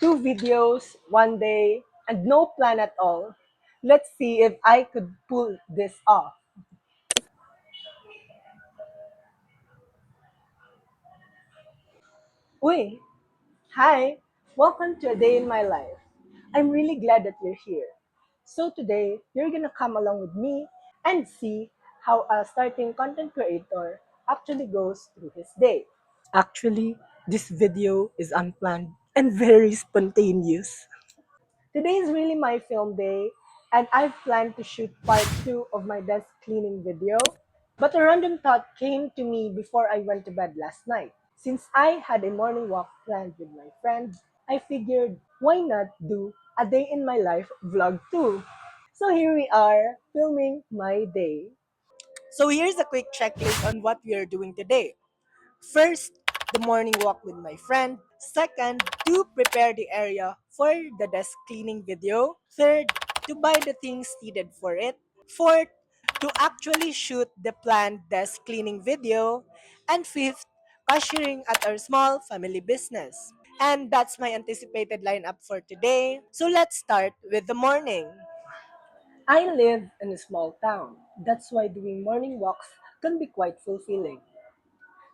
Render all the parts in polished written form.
Two videos, one day, and no plan at all. Let's see if I could pull this off. Uy, hi, welcome to a day in my life. I'm really glad that you're here. So today, you're gonna come along with me and see how a starting content creator actually goes through his day. Actually, this video is unplanned and very spontaneous. Today is really my film day, and I've planned to shoot part 2 of my desk cleaning video. But a random thought came to me before I went to bed last night. Since I had a morning walk planned with my friend, I figured why not do a day in my life vlog too. So here we are, filming my day. So here's a quick checklist on what we are doing today. First, the morning walk with my friend. Second, to prepare the area for the desk cleaning video. Third, to buy the things needed for it. Fourth, to actually shoot the planned desk cleaning video. And fifth, cashiering at our small family business. And that's my anticipated lineup for today. So let's start with the morning. I live in a small town. That's why doing morning walks can be quite fulfilling.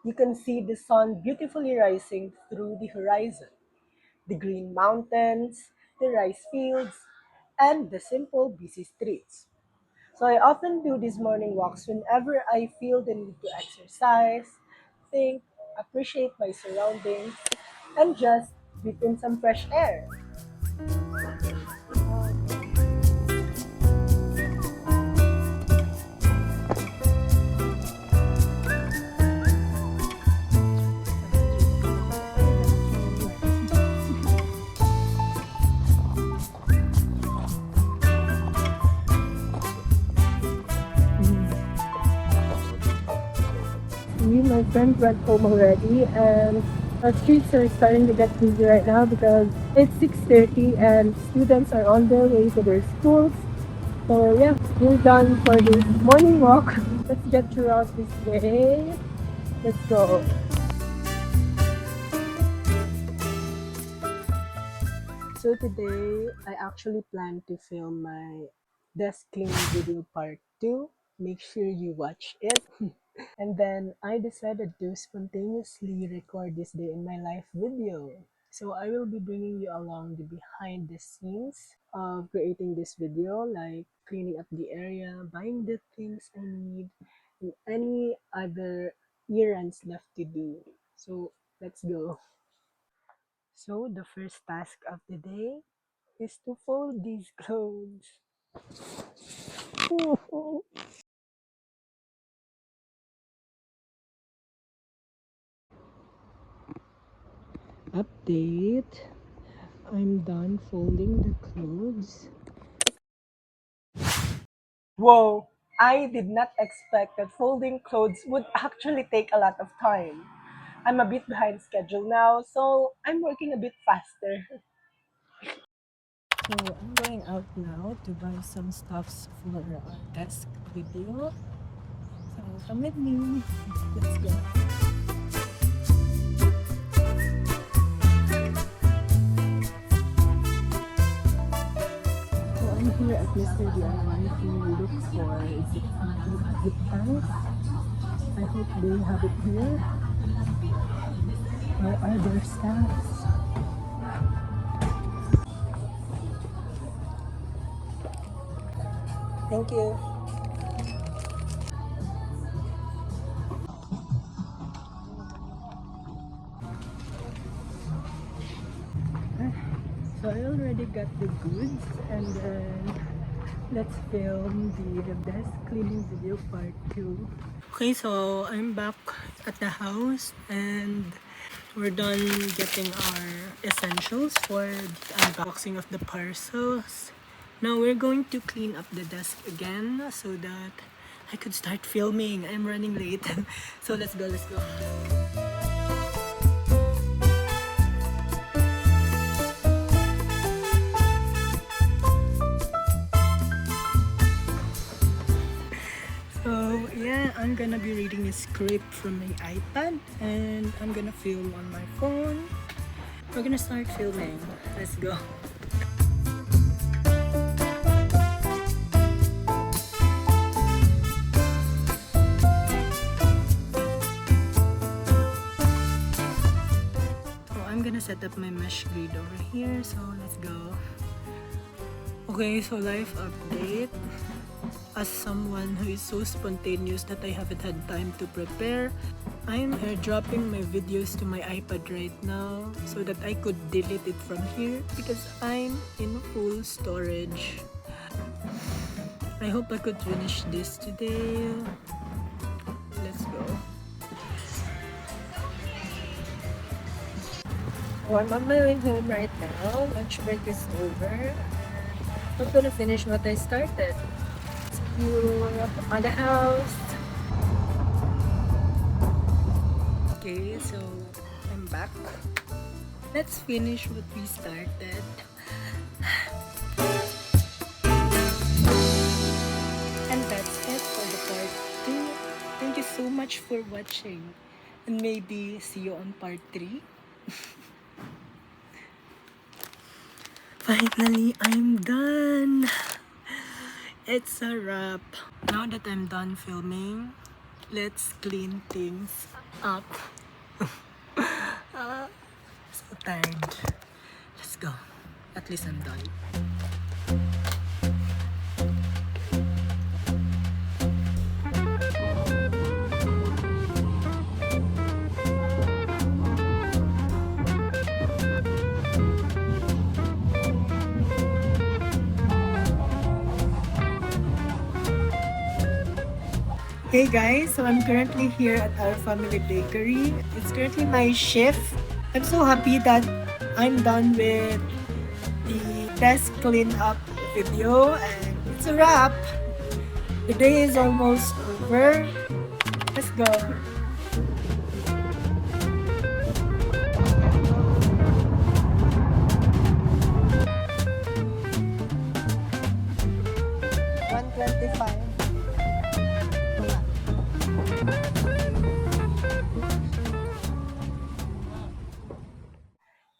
You can see the sun beautifully rising through the horizon, the green mountains, the rice fields, and the simple busy streets. So I often do these morning walks whenever I feel the need to exercise, think, appreciate my surroundings, and just breathe in some fresh air. Me and my friends went home already, and our streets are starting to get busy right now because it's 6:30 and students are on their way to their schools. So yeah, we're done for this morning walk. Let's get throughout this day. Let's go. So today, I actually plan to film my desk cleaning video part 2. Make sure you watch it. And then I decided to spontaneously record this day in my life video. So I will be bringing you along the behind the scenes of creating this video, like cleaning up the area, buying the things I need, and any other errands left to do. So let's go. So the first task of the day is to fold these clothes. Update. I'm done folding the clothes. Whoa, I did not expect that folding clothes would actually take a lot of time. I'm a bit behind schedule now, so I'm working a bit faster. So I'm going out now to buy some stuffs for our desk video. So come with me. Let's go. So I'm here at Mr. DIY to look for zip ties. I hope they have it here. Where are their staffs? Thank you. So I already got the goods, and then let's film the desk cleaning video part 2. Okay, so I'm back at the house and we're done getting our essentials for the unboxing of the parcels. Now we're going to clean up the desk again so that I could start filming. I'm running late. So let's go, let's go. So yeah, I'm gonna be reading a script from my iPad and I'm gonna film on my phone. We're gonna start filming. Let's go. Oh, I'm gonna set up my mesh grid over here, so let's go. Okay, so life update. As someone who is so spontaneous that I haven't had time to prepare, I'm airdropping my videos to my iPad right now so that I could delete it from here because I'm in full storage. I hope I could finish this today. Let's go. So I'm on my way home right now. Lunch break is over. I'm gonna finish what I started. See you on the house. Okay, so I'm back. Let's finish what we started. And that's it for the part 2. Thank you so much for watching. And maybe see you on part 3. Finally, I'm done. It's a wrap. Now that I'm done filming, let's clean things up. So tired. Let's go. At least I'm done. Hey guys, so I'm currently here at our family bakery. It's currently my shift. I'm so happy that I'm done with the desk clean up video and it's a wrap. The day is almost over. Let's go.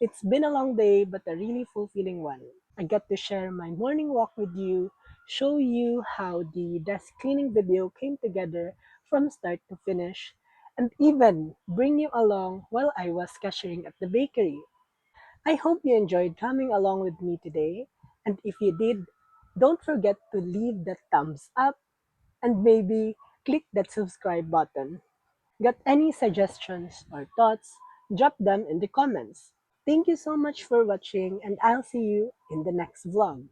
It's been a long day, but a really fulfilling one. I got to share my morning walk with you, show you how the desk cleaning video came together from start to finish, and even bring you along while I was cashiering at the bakery. I hope you enjoyed coming along with me today, and if you did, don't forget to leave that thumbs up and maybe click that subscribe button. Got any suggestions or thoughts? Drop them in the comments. Thank you so much for watching and I'll see you in the next vlog.